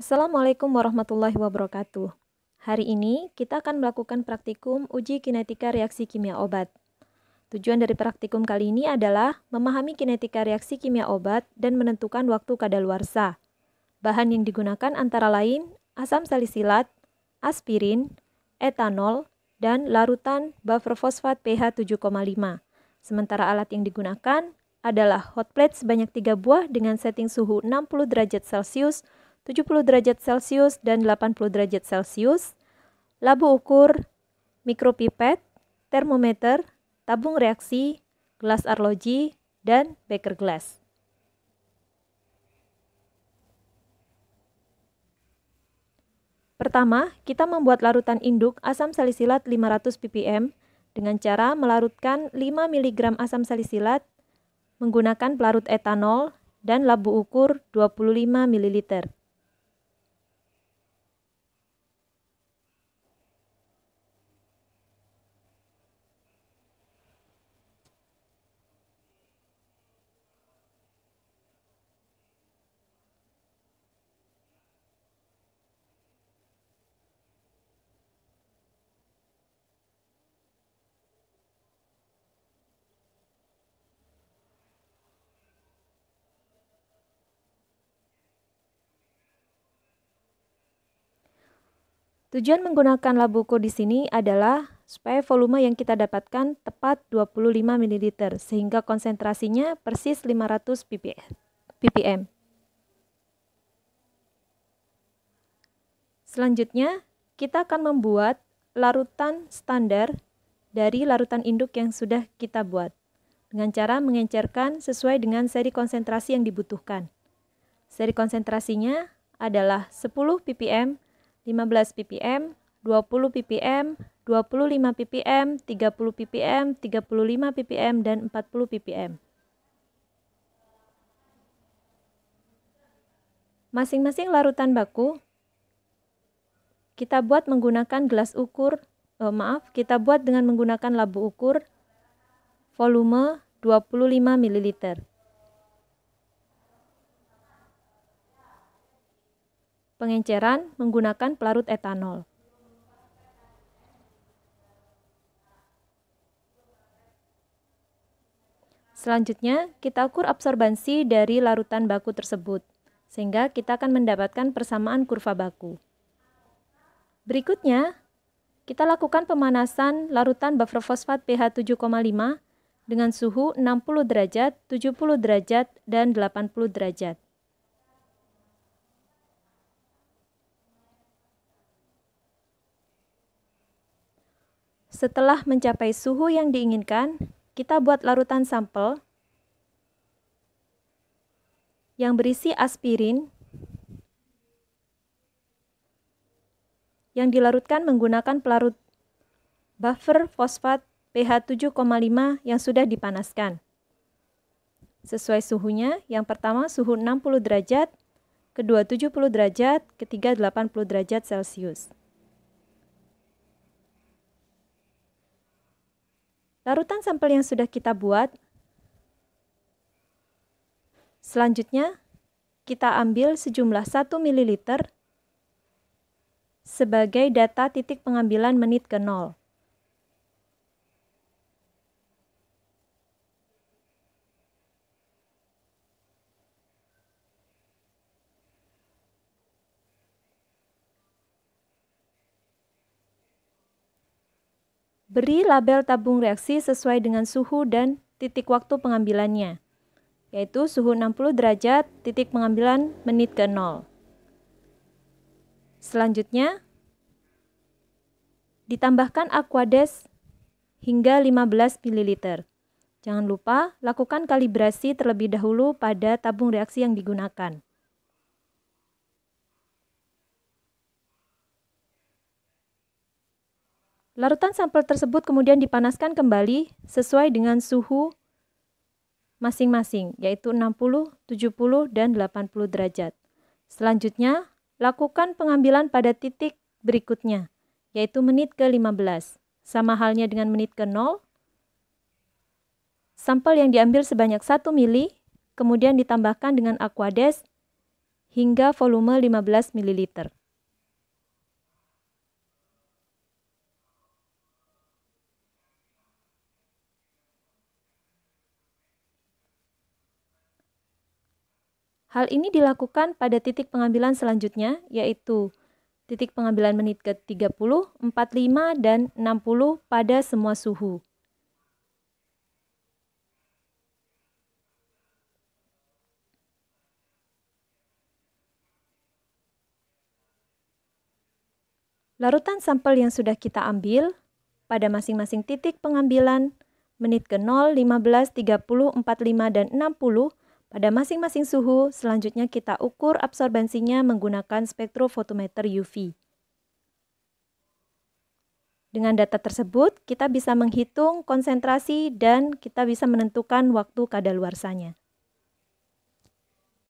Assalamualaikum warahmatullahi wabarakatuh. Hari ini kita akan melakukan praktikum uji kinetika reaksi kimia obat. Tujuan dari praktikum kali ini adalah memahami kinetika reaksi kimia obat dan menentukan waktu kadaluarsa. Bahan yang digunakan antara lain asam salisilat, aspirin, etanol, dan larutan buffer fosfat pH 7,5. Sementara alat yang digunakan adalah hot plate sebanyak 3 buah dengan setting suhu 60 derajat Celcius, 70 derajat Celcius, dan 80 derajat Celcius, labu ukur, mikropipet, termometer, tabung reaksi, gelas arloji, dan beker gelas. Pertama, kita membuat larutan induk asam salisilat 500 ppm dengan cara melarutkan 5 mg asam salisilat menggunakan pelarut etanol dan labu ukur 25 ml. Tujuan menggunakan labu ukur di sini adalah supaya volume yang kita dapatkan tepat 25 ml sehingga konsentrasinya persis 500 ppm. Selanjutnya, kita akan membuat larutan standar dari larutan induk yang sudah kita buat dengan cara mengencerkan sesuai dengan seri konsentrasi yang dibutuhkan. Seri konsentrasinya adalah 10 ppm, 15 ppm, 20 ppm, 25 ppm, 30 ppm, 35 ppm, dan 40 ppm. Masing-masing larutan baku kita buat menggunakan kita buat dengan menggunakan labu ukur volume 25 ml. Pengenceran menggunakan pelarut etanol. Selanjutnya, kita ukur absorbansi dari larutan baku tersebut, sehingga kita akan mendapatkan persamaan kurva baku. Berikutnya, kita lakukan pemanasan larutan buffer fosfat pH 7,5 dengan suhu 60 derajat, 70 derajat, dan 80 derajat. Setelah mencapai suhu yang diinginkan, kita buat larutan sampel yang berisi aspirin yang dilarutkan menggunakan pelarut buffer fosfat pH 7,5 yang sudah dipanaskan. Sesuai suhunya, yang pertama suhu 60 derajat, kedua 70 derajat, ketiga 80 derajat Celcius. Larutan sampel yang sudah kita buat, selanjutnya kita ambil sejumlah 1 ml sebagai data titik pengambilan menit ke 0. Beri label tabung reaksi sesuai dengan suhu dan titik waktu pengambilannya, yaitu suhu 60 derajat, titik pengambilan menit ke 0. Selanjutnya, ditambahkan Aquades hingga 15 ml. Jangan lupa lakukan kalibrasi terlebih dahulu pada tabung reaksi yang digunakan. Larutan sampel tersebut kemudian dipanaskan kembali sesuai dengan suhu masing-masing, yaitu 60, 70, dan 80 derajat. Selanjutnya, lakukan pengambilan pada titik berikutnya, yaitu menit ke-15. Sama halnya dengan menit ke-0, sampel yang diambil sebanyak 1 mili, kemudian ditambahkan dengan Aquades hingga volume 15 ml. Hal ini dilakukan pada titik pengambilan selanjutnya, yaitu titik pengambilan menit ke-30, 45, dan 60 pada semua suhu. Larutan sampel yang sudah kita ambil pada masing-masing titik pengambilan menit ke-0, 15, 30, 45, dan 60 pada masing-masing suhu, selanjutnya kita ukur absorbensinya menggunakan spektrofotometer UV. Dengan data tersebut, kita bisa menghitung konsentrasi dan kita bisa menentukan waktu kadaluarsanya.